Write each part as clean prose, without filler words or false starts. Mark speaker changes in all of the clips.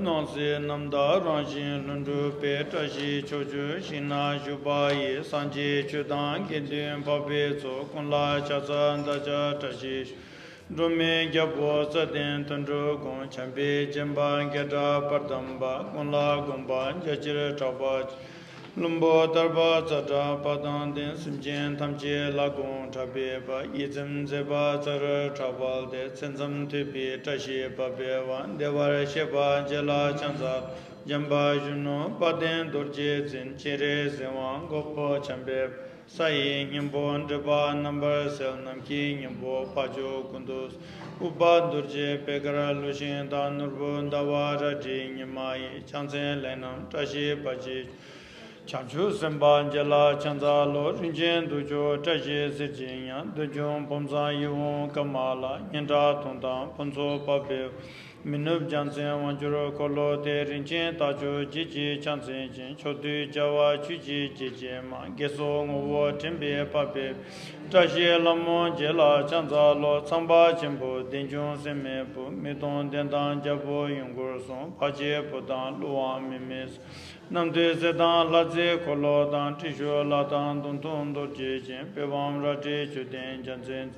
Speaker 1: Nansi Namda Ranjin Lundu Petashi Choju Shina Jubai Sanji Chudan Gindin Pabezo Kunla Chazan Daja Tashish Dumi Gyabo Sadin Tundru Gon Chambi Jimba Geda Pardamba Kunla Gumba Jajir Tabaj Lumbo Darba Zada Padan Din Simjin Tamji Lagun Tabeba Izim Zeba Zara Tabal De Senzam Tipi Tashi Babewan Devara Sheba Jela Chanza Jamba Juno Padin Durji Zin Chire Zewan Gopo Chambe Sai Nimbo Ndeba Number Sel Namki Nimbo Pajo Kundus Uba Durji Pegara Lushin Dan Nurbu Dawara Di Nimai Chanzen Lenam Tashi Paji Chanchu Semban Jela Chanza Lo Rinjen Dujo Taji Zijinya Dujon Pomza Yuvon Kamala Yenda Tunda Ponzo Pabe Minub Jansen Wanjuro Kolo De Rinjen Tajo Jiji Chanzen Jin Chodu Jawa Chuji Jiji Ma Geso Ngowo Timbe Pabe Taji Lamon Jela Chanza Lo Samba Jimbo Denjon Semebu Midon Dendan Jabo Yungur Son Paje Podan Luan Mimis Namde Zedan Laze Kolo Dan Tisho Ladan Duntun Dorjin Pevam Rati Chuden Jansen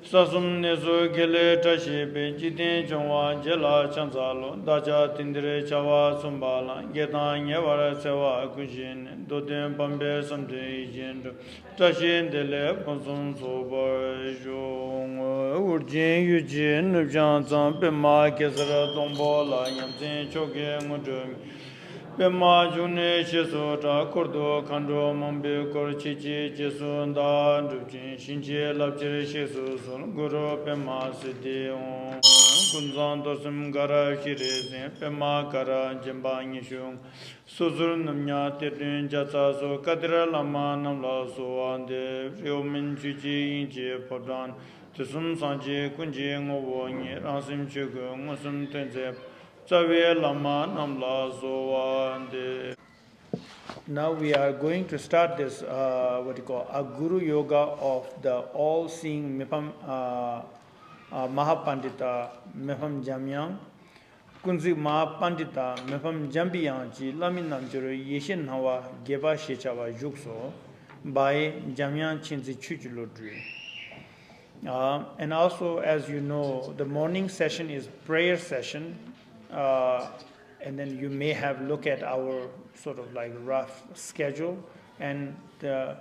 Speaker 1: Sasum Nezu Gele Tashi Jidin Jongwa Jela Chanzalo Daja Tindire Chawa Sumbala Gedan Yevara Sewa Kujin Dodin Bambe Samde Jin Tashin Dele Ponsum Sobar Jong Urjin Yujin Nujan Zam Pema Kesara Dombola Yamzin Choke Mudum Pema June Chesota Kordo Kando Mambe Korchichi Jesu Da Dujin Shinche Lapjere Shesu Son Guru Pema Siddhi Om Kunzan Dosum Gara Shirezin Pema Kara Jemba Nishung Suzur Namnya Tedin Jatsa So Kadira Lama Namla So Ande Ryomin Chuchi Inche Podan Tusum Sanje Kunji Ngowo Nye Ransim Chugu Ngusum Tenze Now we are going to start this what you call a Guru Yoga of the all-seeing Mipham Mahapandita Mipham Jamyang Kunzi Mahapandita Mipham Jambiyan Ji Lamin Namjuru Yeshin Hawa Geba Shechawa Jukso by Jamyang Chinzi Chuchulodri. And also, as you know, the morning session is prayer session. And then you may have look at our sort of like rough schedule, and the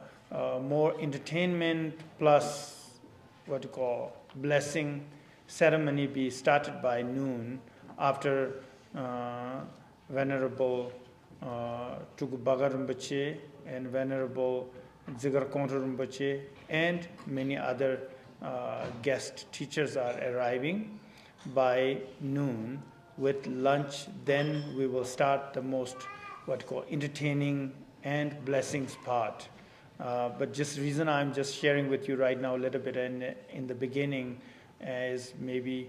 Speaker 1: more entertainment plus what you call blessing ceremony be started by noon after Venerable Tugu Bagar Rinpoche and Venerable Zigar Kontra Rinpoche and many other guest teachers are arriving by noon. With lunch, then we will start the most what you call entertaining and blessings part. But just reason I'm just sharing with you right now a little bit in the beginning is maybe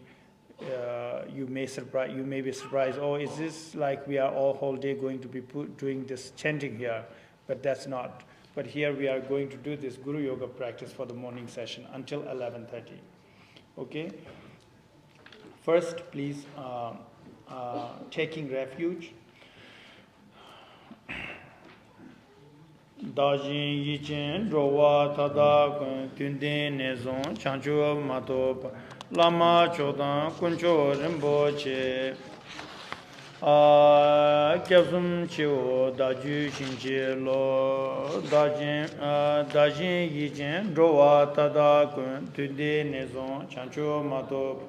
Speaker 1: you may be surprised. Oh, is this like we are all whole day going to be doing this chanting here? But that's not. But here we are going to do this Guru Yoga practice for the morning session until 11:30. Okay. First, please. Taking refuge. Dajin Yichin Drowa Tada Tundin Nezon Chancho Matop Lama Chodan Kuncho Rinpoche Kyabsum Chio Daju Shinche Lo Dajin Yichin Drowa Tada Tundin Nezon Chancho Matop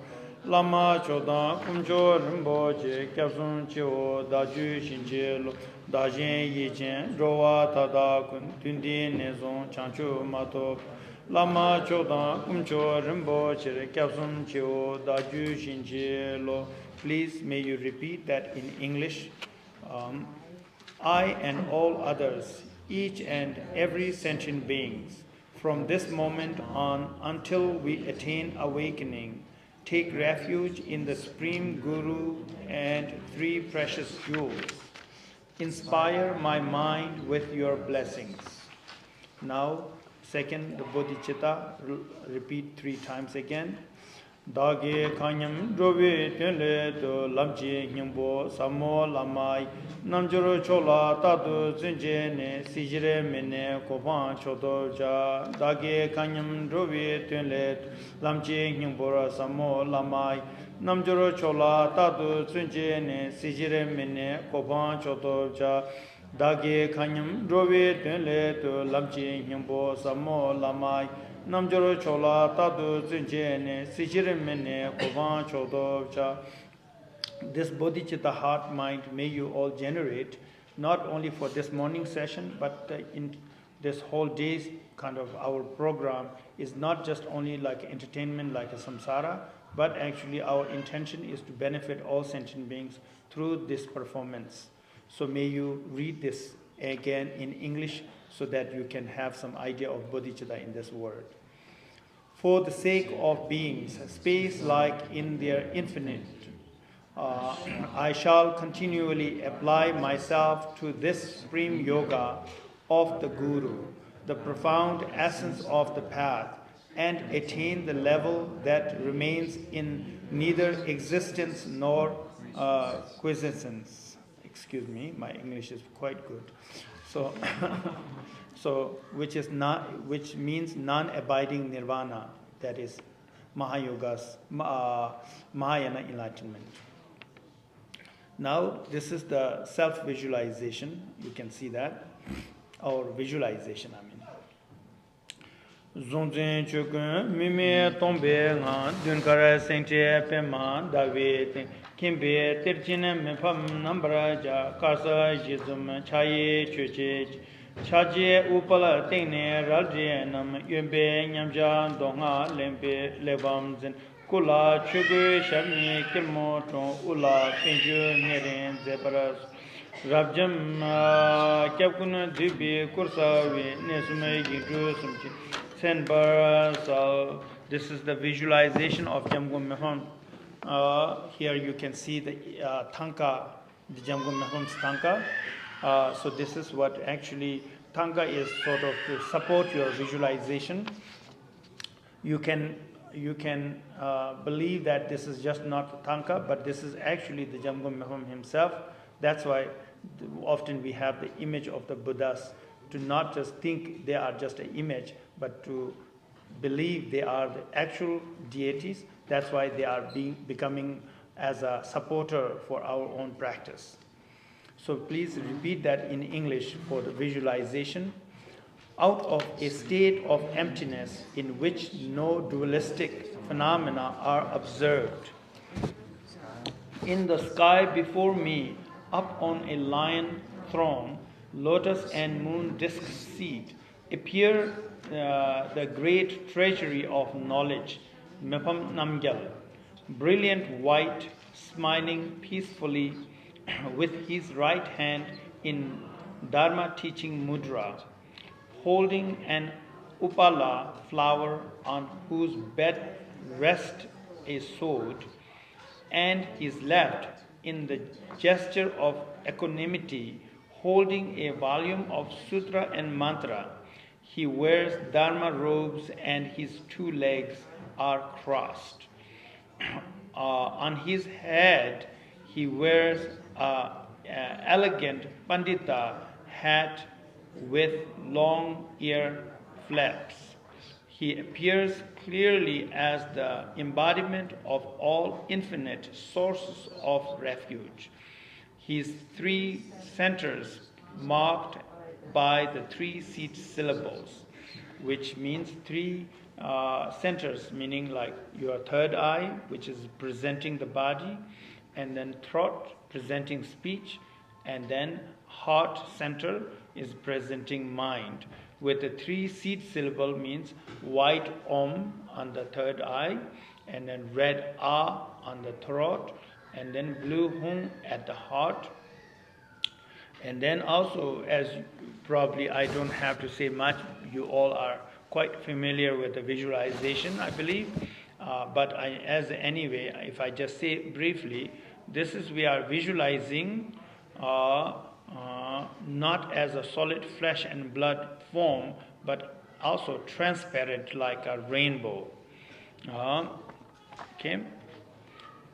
Speaker 1: Lama Chodan Kumcho Rinpoche Kyabsun Chio Daju Shinche Lo Dajin Yichin Drowa Tada Tundi Nezon Chanchu Mato Lama Chodan Kumcho Rinpoche Kyabsun Chio Daju Shinche Lo. Please may you repeat that in English. I and all others, each and every sentient beings, from this moment on until we attain awakening, take refuge in the Supreme Guru and three precious jewels. Inspire my mind with your blessings. Now, second, the bodhicitta, repeat 3 times again. Dagi Kanyam Drovi Tenle to Lamji Nyambo Samo Lamai Namjuro Chola Tadu Zinjene Sijire Mene Kopan Chodoja Dagi Kanyam Drovi Tenle Lamji Nyambora Samo Lamai Namjuro Chola Tadu Zinjene Sijire Mene Kopan Chodoja Dagi Kanyam Drovi Tenle to Lamji Nyambo Samo Lamai Namjaro Chola Tadu Zinjene Sijirimene Kovan Chodovcha. This bodhicitta heart mind may you all generate, not only for this morning session, but in this whole day's kind of our program is not just only like entertainment, like a samsara, but actually our intention is to benefit all sentient beings through this performance. So may you read this again in English so that you can have some idea of bodhicitta in this word. For the sake of beings, space-like in their infinite, I shall continually apply myself to this supreme yoga of the Guru, the profound essence of the path, and attain the level that remains in neither existence nor quiescence. Excuse me, my English is quite good. So, which means non-abiding nirvana, that is Mahayoga's Mahayana enlightenment. Now, this is the self-visualization. You can see that, or visualization. I mean. Zonzen chukun mime tombe nga dunkara sengche pema dawe kimbe terchine Mipham nambraja karsa jizum chaye chuche chaje upala tengne ralje nam yumbe nyamja donga lempe lebam zin kula chugu sharni kilmo ton ula penju neren zeparas rabjam kyapkun dibi kursawe nesume gitu sumchi senbar. This is the visualization of Jamgön Mipham. Here you can see the tanka, the Jamgön Mipham's tanka. So this is what actually tanka is, sort of to support your visualization. You can believe that this is just not tanka, but this is actually the Jamgön Mipham himself. That's why often we have the image of the Buddhas, to not just think they are just an image, but to believe they are the actual deities. That's why they are becoming as a supporter for our own practice. So please repeat that in English for the visualization. Out of a state of emptiness in which no dualistic phenomena are observed, in the sky before me, up on a lion throne, lotus and moon disk seat, appear the great treasury of knowledge, Mipham Namgyal, brilliant white, smiling peacefully with his right hand in Dharma teaching mudra, holding an upala flower on whose bed rests a sword, and his left in the gesture of equanimity, holding a volume of sutra and mantra. He wears Dharma robes and his two legs are crossed. On his head, he wears an elegant Pandita hat with long ear flaps. He appears clearly as the embodiment of all infinite sources of refuge. His three centers marked by the three seed syllables, which means three centers, meaning like your third eye, which is presenting the body, and then throat presenting speech, and then heart center is presenting mind. With the three seed syllable means white Om on the third eye, and then red A on the throat, and then blue Hung at the heart. And then also, as probably I don't have to say much, you all are quite familiar with the visualization, I believe. But anyway, if I just say briefly, this is, we are visualizing not as a solid flesh and blood form, but also transparent like a rainbow. Okay?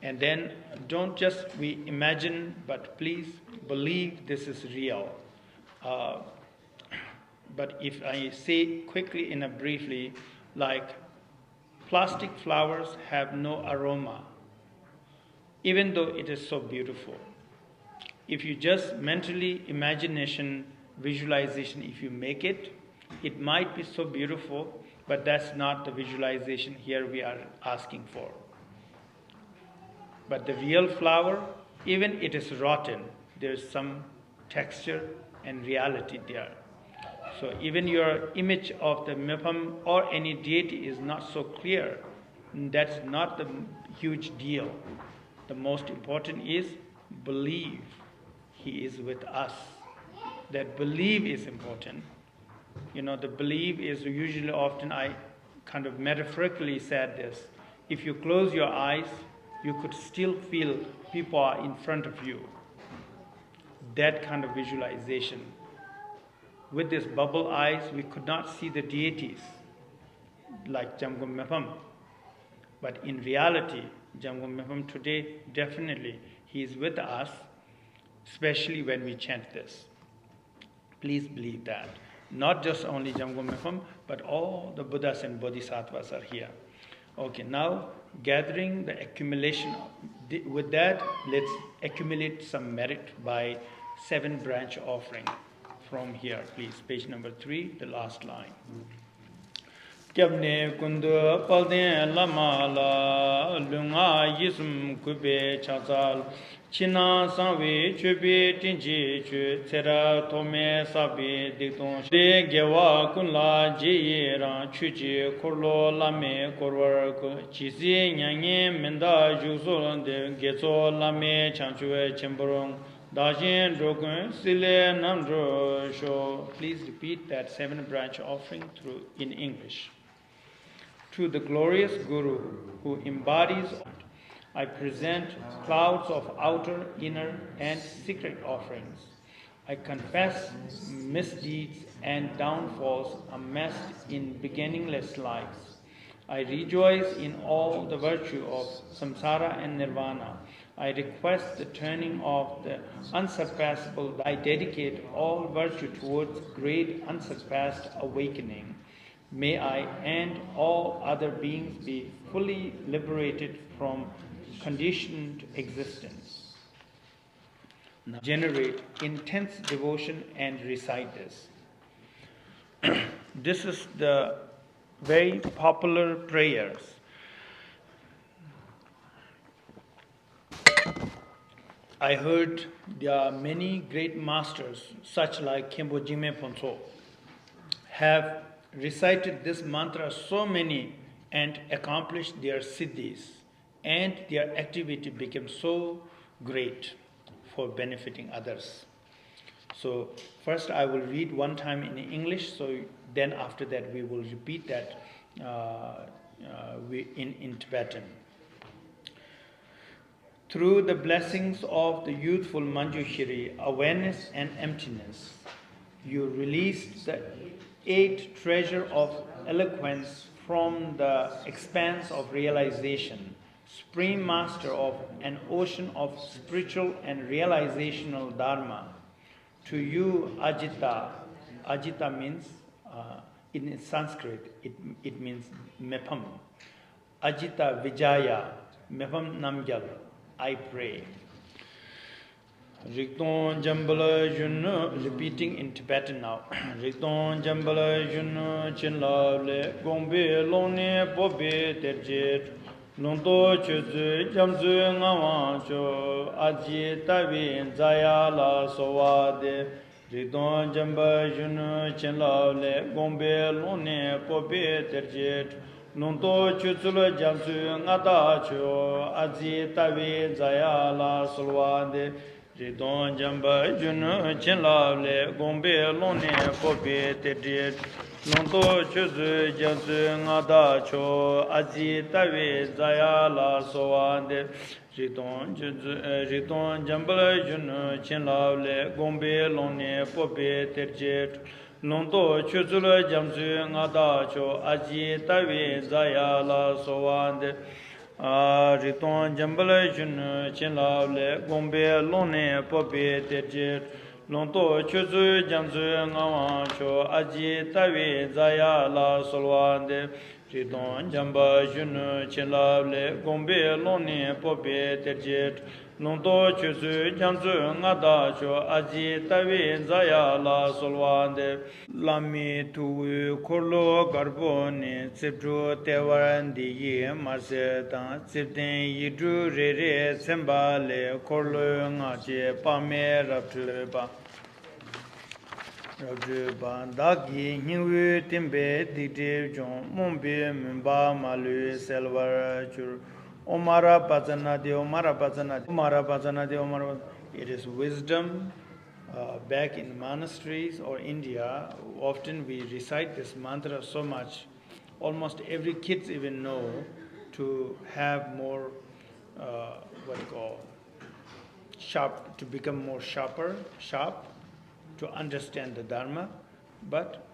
Speaker 1: And then don't just we imagine, but please believe this is real. But if I say quickly in a briefly, like plastic flowers have no aroma, even though it is so beautiful. If you just mentally imagination, visualization, if you make it, it might be so beautiful, but that's not the visualization here we are asking for. But the real flower, even it is rotten, there's some texture and reality there. So even your image of the Mipham or any deity is not so clear, that's not the huge deal. The most important is believe He is with us. That believe is important. You know, the believe is usually often, I kind of metaphorically said this. If you close your eyes, you could still feel people are in front of you. That kind of visualization. With this bubble eyes, we could not see the deities like Jamgön Mipham. But in reality, Jamgön Mipham today, definitely, he is with us, especially when we chant this. Please believe that. Not just only Jamgön Mipham, but all the Buddhas and Bodhisattvas are here. Okay, now gathering the accumulation. With that, let's accumulate some merit by 7 branch offering from here, please. Page number 3, the last line. Kyabne kundu palden lama la lunga yisum kube chazal china sanwe chube tinji chu tsera tome sabi dikton de gewa kunla je ran chuji korlo lame korwar chizi nyange menda juzol de gezo lame chanchue chemborong dajin drogun sile namdro sho. Please repeat that 7 branch offering through in English. To the glorious Guru who embodies, I present clouds of outer, inner, and secret offerings. I confess misdeeds and downfalls amassed in beginningless lives. I rejoice in all the virtue of samsara and nirvana. I request the turning of the unsurpassable. I dedicate all virtue towards great unsurpassed awakening. May I and all other beings be fully liberated from conditioned existence. Now generate intense devotion and recite this. This is the very popular prayers. I heard there are many great masters, such like Khenpo Jime Phuntsho, have recited this mantra so many and accomplished their siddhis, and their activity became so great for benefiting others. So first I will read one time in English, so then after that we will repeat that in Tibetan. Through the blessings of the youthful Manjushri, awareness and emptiness, you released the 8 treasure of eloquence from the expanse of realization, supreme master of an ocean of spiritual and realizational dharma. To you, Ajita. Ajita means, in Sanskrit, it means Mipham. Ajita Vijaya, Mipham Namgyal, I pray. Rikton Jambala Junu, repeating in Tibetan now. Rikton Jambala Junu, Chinlavle, Gombe, Lone, Bobe, Terjet, Lonto Chuzu, Jamzu, Nawancho, Aji, Tavi, Zayala, Sowade, Rikton Jamba Junu, Chinlavle, Gombe, Lone, Bobe, Terjet, Lonto Chuzula, Jamzu, Nadacho, Aji, Tavi, Zayala, Sowade, Ridon Jamba Junu Chinlavle Gombe Lone Pope Tedit Nonto Chuzu Jansu Ngada Cho Aji Tavi Zayala Sowande Ridon Jamba Junu Chinlavle Gombe Lone Pope Tedit Nonto Chuzula Jansu Ngada Cho Aji Tavi Zayala Sowande Riton Jambala Jun Chinlave Gombe Lone Pope Tejet Lonto Chuzu Janzu Ngawan Cho Aji Tavi Zaya La Solwande Riton Jamba Jun Chinlave Gombe Lone Pope Tejet Lonto Chuzu Janzu Ngada Cho Aji Tavi Zaya La Solwande Lami Tu Kurlo Garbone Tsipru Tewarandi Ye Marsetan Tsipten Yidru Rere Sembale Kurlo Ngache Pame Raptreba Dagi Niwu Timbe Dite Jon Mumbi Mimba Malu Selvar Chur Omara Pazana de Omara Pazana Omara Pazana de Omara. It is wisdom. Back in monasteries or India, often we recite this mantra so much, almost every kids even know to have more, what you call, sharp, to become more sharp, to understand the Dharma. But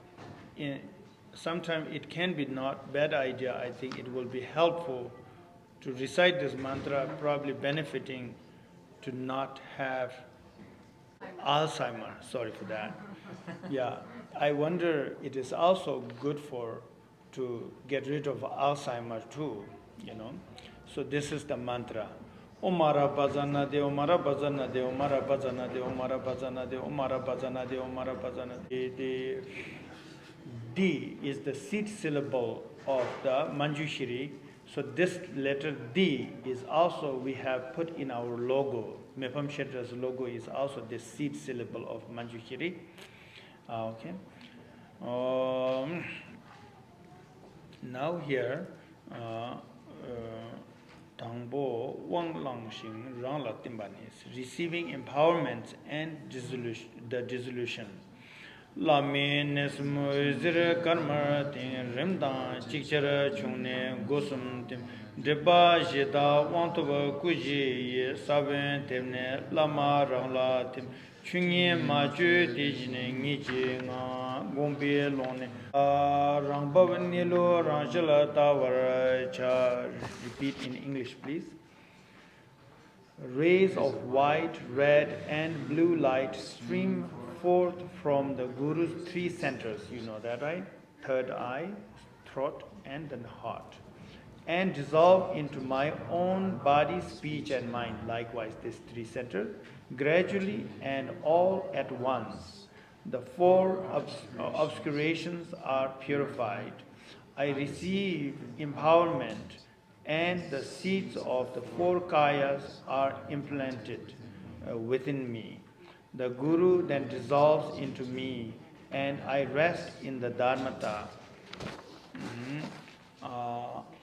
Speaker 1: sometimes it can be not bad idea. I think it will be helpful to recite this mantra, probably benefiting to not have Alzheimer, sorry for that. Yeah, I wonder it is also good to get rid of Alzheimer too, you know. So this is the mantra. Omara Bhajana de Omara Bhajana de Omara Bhajana de Omara Bhajana de Omara Bhajana de Omara Bhajana. The D is the seed syllable of the Manjushri. So this letter D is also we have put in our logo. Mipham Shedra's logo is also the seed syllable of Manjushri. Okay. Now here, Tangbo Wang Langxing Rang La Timbanis, receiving empowerment and the dissolution. La Menes Muzir Karma Tin Rimdan Chikchara Chune Gosum Tim Deba Jeda Wantuba Kuji Saben Temne Lama Rangla Tim Chunye Maju Dijine Niji Nga Gombe Lone Rangbav Nilo Ranjala Tawar Cha. Repeat in English, please. Rays of white, red, and blue light stream forth from the Guru's three centers. You know that, right? Third eye, throat, and then heart. And dissolve into my own body, speech, and mind. Likewise, this three centers, gradually and all at once. The four obscurations are purified. I receive empowerment, and the seeds of the four kayas are implanted within me. The Guru then dissolves into me, and I rest in the Dharmata,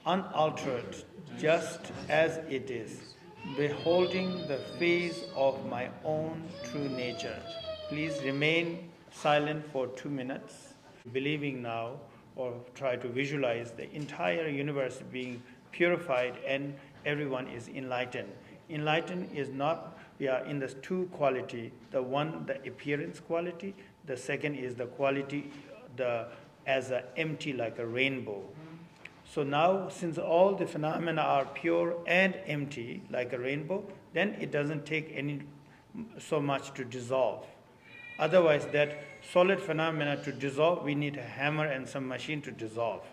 Speaker 1: unaltered, just as it is, beholding the face of my own true nature. Please remain silent for 2 minutes, believing now, or try to visualize the entire universe being purified and everyone is enlightened. Enlightened is not, we are in this two quality. The one, the appearance quality. The second is the quality, as a empty like a rainbow. So now, since all the phenomena are pure and empty like a rainbow, then it doesn't take so much to dissolve. Otherwise, that solid phenomena to dissolve, we need a hammer and some machine to dissolve.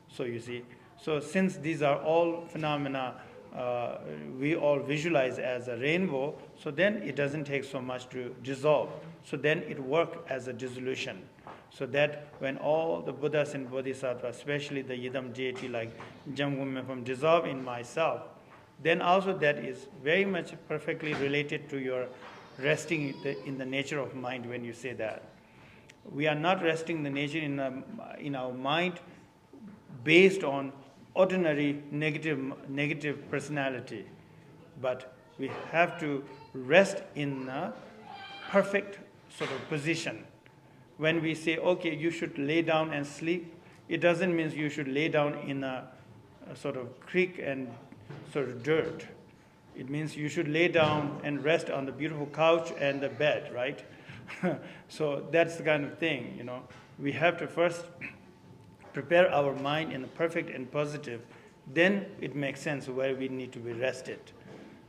Speaker 1: So you see, so since these are all phenomena we all visualize as a rainbow, so then it doesn't take so much to dissolve. So then it works as a dissolution. So that when all the Buddhas and Bodhisattvas, especially the Yidam deity like Jamgön Mipham, dissolve in myself, then also that is very much perfectly related to your resting in the nature of mind when you say that. We are not resting the nature in our mind based on ordinary negative personality, but we have to rest in a perfect sort of position. When we say, okay, you should lay down and sleep, it doesn't mean you should lay down in a sort of creek and sort of dirt. It means you should lay down and rest on the beautiful couch and the bed, right? So that's the kind of thing, you know. We have to first prepare our mind in a perfect and positive then it makes sense where we need to be rested.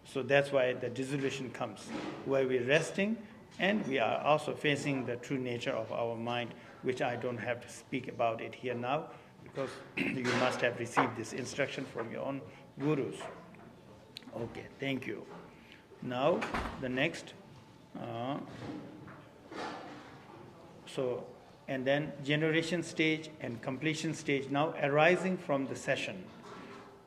Speaker 1: So that's why the dissolution comes, where we're resting and we are also facing the true nature of our mind, which I don't have to speak about it here now, because you must have received this instruction from your own gurus. Okay, thank you. Now, the next, and then generation stage and completion stage now arising from the session.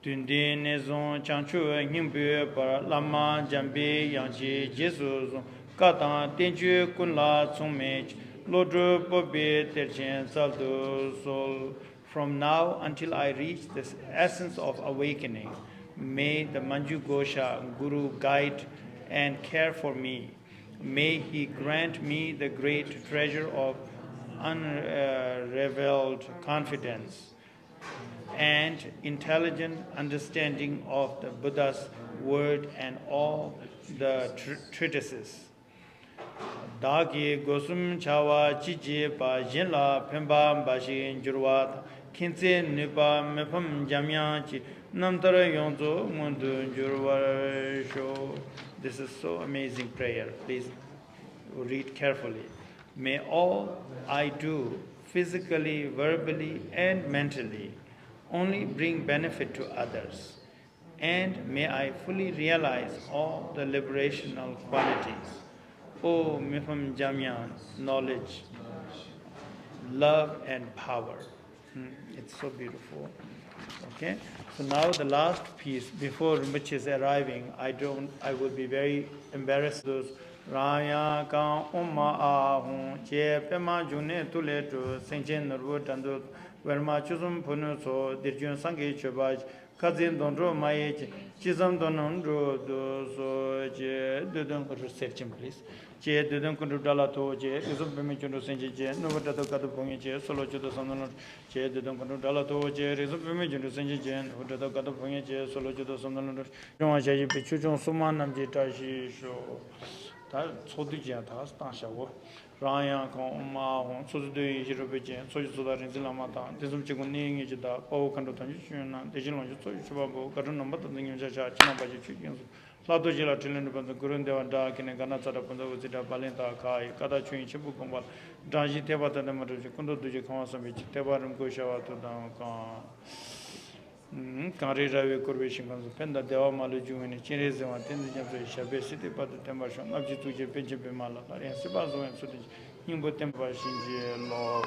Speaker 1: Tunde nezon chanchu nyimbe para lama jambe yangji jesu katan tenju kunla tsumech lodru pobe terchen saldo sol. From now until I reach the essence of awakening, may the Manju Gosha Guru guide and care for me. May he grant me the great treasure of unrevealed confidence and intelligent understanding of the Buddha's word and all the treatises. Dagi gosum chawa chiji pa jinla pemba bashi jurwat kinse nipa Mipham Jamgön namtara yonzo mundu jurwasho. This is so amazing prayer. Please read carefully. May all I do, physically, verbally, and mentally, only bring benefit to others. And may I fully realize all the liberational qualities. O Mipham Jamgön, knowledge, love, and power. It's so beautiful. Okay, so now the last piece before Rinpoche is arriving. I will be very embarrassed. Those Raya Kan Umma Ahun Che Pema June Tuletu Senchen Nurbu Tandu Verma Chusum Punu So Dirjun Sangi Chubaj Kazin Dondro Maye Chisam Donondro Do So Je Dudun searching please. Che Dudun Kundu Dalato Je Isum Pemichun Senji Je Novatato Katu Pungi Je Solo Chudo Sandan Che Dudun Kundu Dalato Je Isum Pemichun Senji Je Novatato Katu Pungi Je Solo Chudo Sandan Jonga Shaji Pichuchon Suman Namji Tashi Sho 다 소득이야 다 스타샤고 라야 공마 혼 소득이 지르베제 소유소다린 질라마다 대좀 지고 내행이지다 보고 간도 던지시나 대진로 소유소바고 가른 넘버도 등용자자 지나바지 추기연수 라도지라 틀는 번도 그런 데와다 기네 가나차다 번도 우지다 발렌다 가이 가다 추인 치부 공발 다지 대바다는 말이지 군도 두지 강화서 미치 대바름 고샤와도 다가 Karirawe Kurveshin Kansu Penda Deva Malu Juveni Chinezema Tendi Jamsu Shabe Siti Patu Tembashon Abjitu Je Penche Pemala Karian Sibazo and Sudi Nimbo Tempa Shinji Lord